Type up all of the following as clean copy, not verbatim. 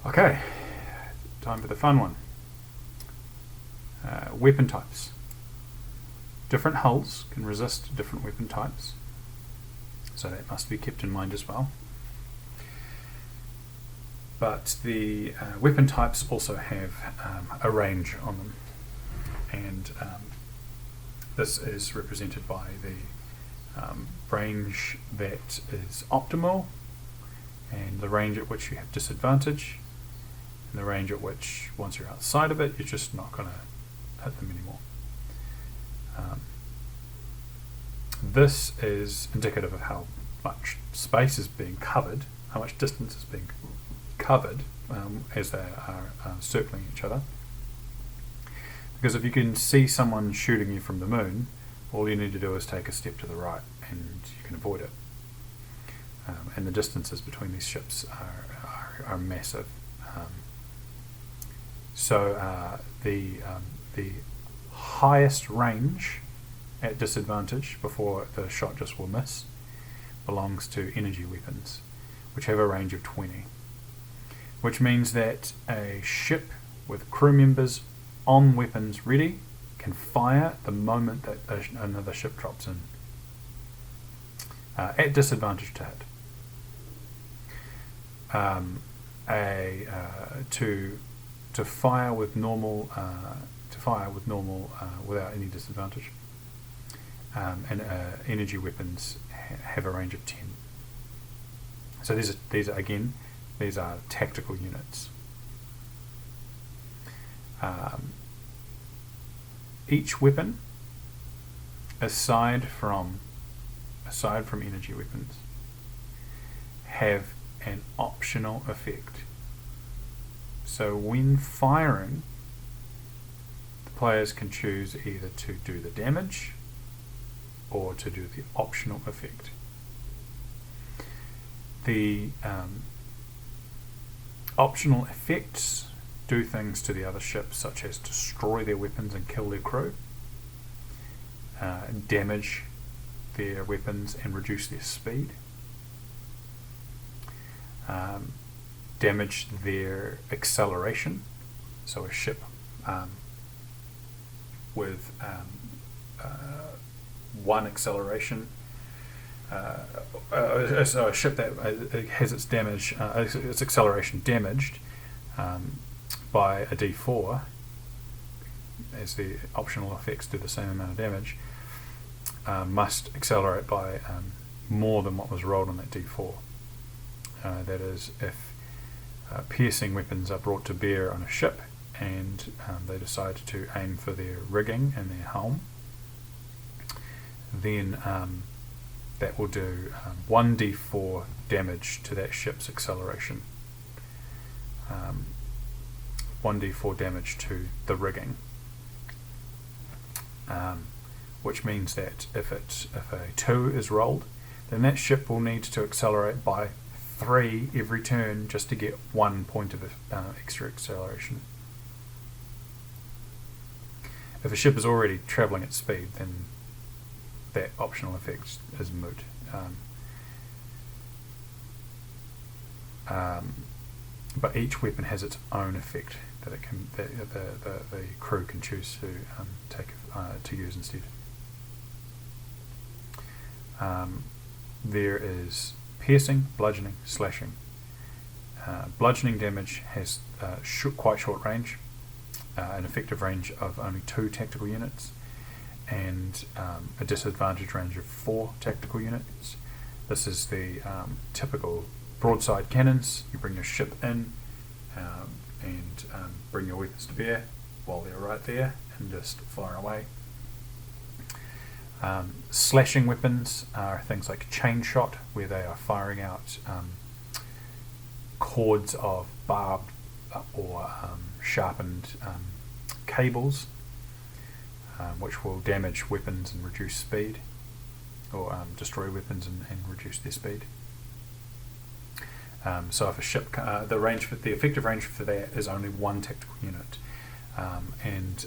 Okay, time for the fun one. Weapon types. Different hulls can resist different weapon types, so that must be kept in mind as well. But the weapon types also have a range on them, and this is represented by the range that is optimal, and the range at which you have disadvantage, and the range at which, once you're outside of it, you're just not going to hit them anymore. This is indicative of how much space is being covered, how much distance is being covered as they are circling each other. Because if you can see someone shooting you from the moon, all you need to do is take a step to the right and you can avoid it. And the distances between these ships are massive. So the highest range at disadvantage before the shot just will miss belongs to energy weapons, which have a range of 20. Which means that a ship with crew members on weapons ready can fire the moment that another ship drops in, at disadvantage to hit. To fire with normal without any disadvantage, and energy weapons have a range of 10. So these are tactical units. Each weapon, aside from energy weapons, have an optional effect. So when firing, the players can choose either to do the damage or to do the optional effect. The optional effects do things to the other ships, such as destroy their weapons and kill their crew, damage their weapons and reduce their speed, damage their acceleration. So a ship with one acceleration, so a ship that has its acceleration damaged by a D4, as the optional effects do the same amount of damage, must accelerate by more than what was rolled on that D4. That is, if piercing weapons are brought to bear on a ship and they decide to aim for their rigging and their helm, then that will do 1d4 damage to that ship's acceleration, 1d4 damage to the rigging, which means that if a 2 is rolled, then that ship will need to accelerate by 3 every turn just to get 1 point of extra acceleration. If a ship is already travelling at speed, then that optional effect is moot. But each weapon has its own effect that the crew can choose to use instead. There is piercing, bludgeoning, slashing. Bludgeoning damage has quite short range, an effective range of only 2 tactical units, and a disadvantage range of 4 tactical units. This is the typical broadside cannons. You bring your ship in and bring your weapons to bear while they're right there and just fire away. Slashing weapons are things like chain shot, where they are firing out cords of barbed or sharpened cables, which will damage weapons and reduce speed, or destroy weapons and reduce their speed. So if a ship, the effective range for that is only 1 tactical unit, and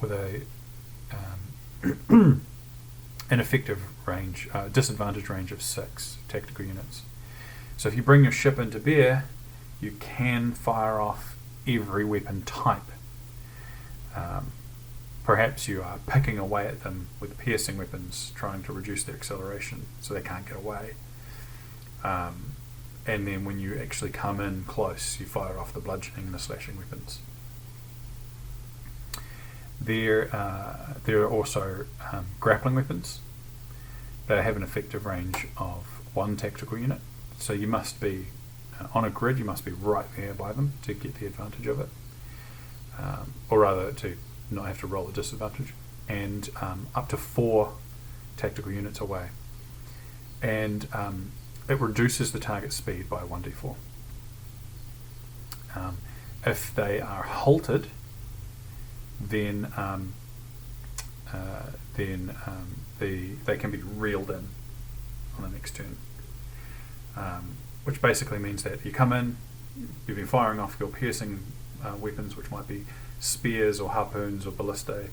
with an effective range, disadvantage range of 6 tactical units. So if you bring your ship into bear, you can fire off every weapon type. Perhaps you are picking away at them with piercing weapons, trying to reduce their acceleration so they can't get away. And then when you actually come in close, you fire off the bludgeoning and the slashing weapons. There are also grappling weapons. They have an effective range of 1 tactical unit, so you must be on a grid. You must be right there by them to get the advantage of it, or rather to not have to roll a disadvantage, and up to 4 tactical units away. And it reduces the target speed by 1d4. If they are halted, then they can be reeled in on the next turn, which basically means that you come in, you've been firing off your piercing weapons, which might be spears or harpoons or ballistae.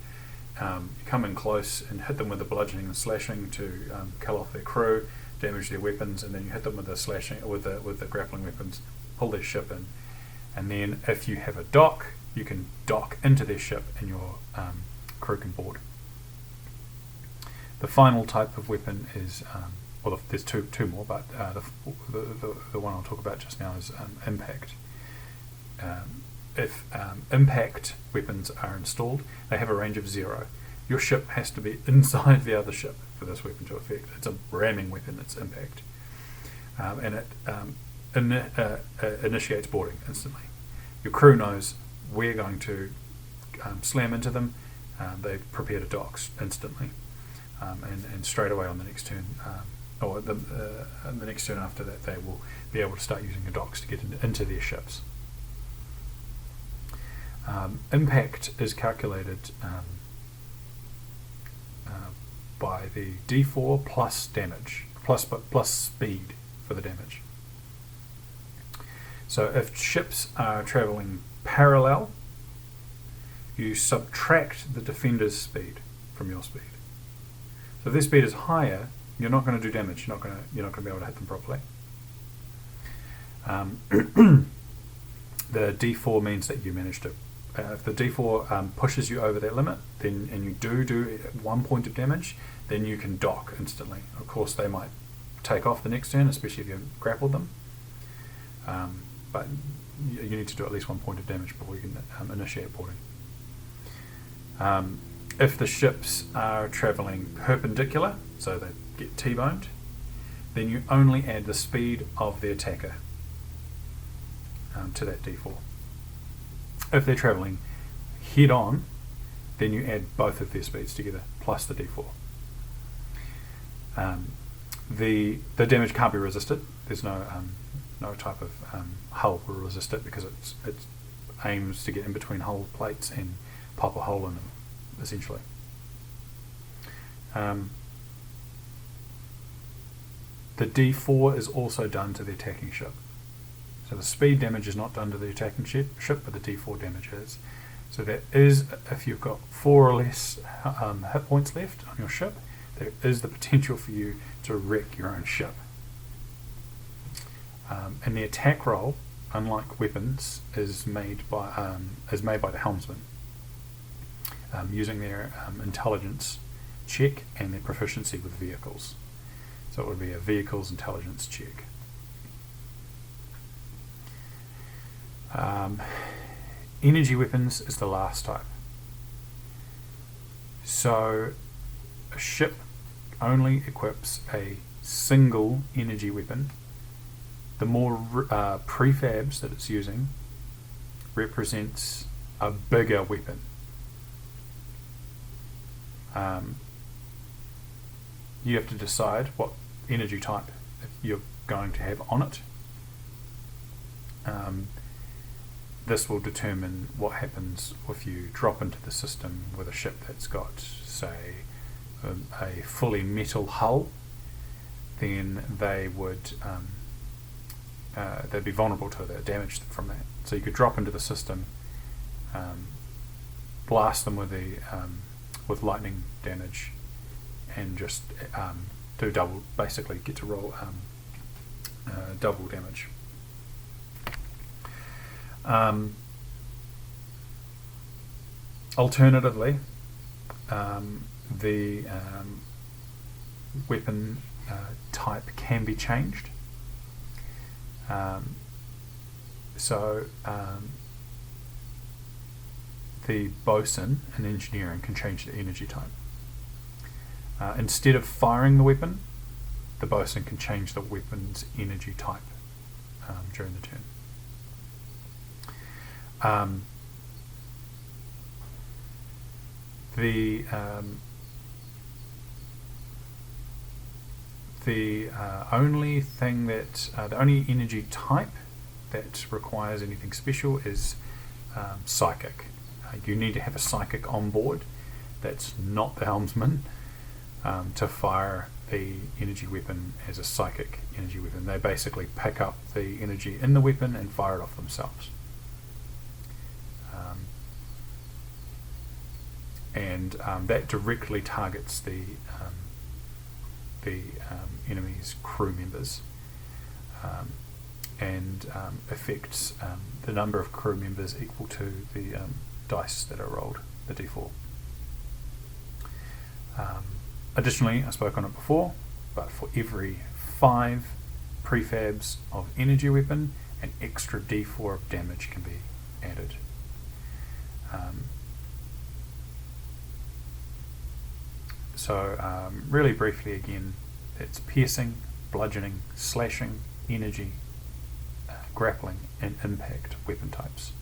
You come in close and hit them with the bludgeoning and slashing to kill off their crew, damage their weapons, and then you hit them with the slashing with the grappling weapons, pull their ship in, and then if you have a dock, you can dock into their ship and your crew can board. The final type of weapon is, there's two more, but the one I'll talk about just now is impact. If impact weapons are installed, they have a range of 0. Your ship has to be inside the other ship for this weapon to affect. It's a ramming weapon, it's impact. And it initiates boarding instantly. Your crew knows we're going to slam into them. They prepare to dock instantly, and straight away on the next turn, or the next turn after that, they will be able to start using the docks to get into their ships. Impact is calculated by the d4 plus damage, plus speed for the damage. So if ships are travelling parallel, you subtract the defender's speed from your speed. So if their speed is higher, you're not going to do damage. You're not going to be able to hit them properly. The d4 means that you manage to. If the d4 pushes you over that limit, then and you do 1 point of damage, then you can dock instantly. Of course, they might take off the next turn, especially if you grappled them. But you need to do at least 1 point of damage before you can initiate boarding. If the ships are travelling perpendicular, so they get T-boned, then you only add the speed of the attacker to that d4. If they're travelling head on, then you add both of their speeds together plus the d4. The damage can't be resisted. There's no type of hull will resist it, because it aims to get in between hull plates and pop a hole in them, essentially. The d4 is also done to the attacking ship. So the speed damage is not done to the attacking ship, but the d4 damage is. So that is, if you've got 4 or less hit points left on your ship, there is the potential for you to wreck your own ship. And the attack roll, unlike weapons, is made by the helmsman, using their intelligence check and their proficiency with vehicles. So it would be a vehicles intelligence check. Energy weapons is the last type. So a ship only equips a single energy weapon. The more prefabs that it's using represents a bigger weapon. You have to decide what energy type you're going to have on it. This will determine what happens if you drop into the system with a ship that's got, say, a fully metal hull. Then they would they'd be vulnerable to the damage from that. So you could drop into the system, blast them with lightning damage, and just do double. Basically, get to roll double damage. Alternatively, the weapon type can be changed. The bosun in engineering can change the energy type. Instead of firing the weapon, the bosun can change the weapon's energy type during the turn. The only thing that the only energy type that requires anything special is psychic. You need to have a psychic on board that's not the helmsman to fire the energy weapon as a psychic energy weapon. They basically pick up the energy in the weapon and fire it off themselves. That directly targets the enemy's crew members and affects the number of crew members equal to the dice that are rolled, the d4. Additionally, I spoke on it before, but for every 5 prefabs of energy weapon, an extra d4 of damage can be added. Really briefly again, it's piercing, bludgeoning, slashing, energy, grappling, and impact weapon types.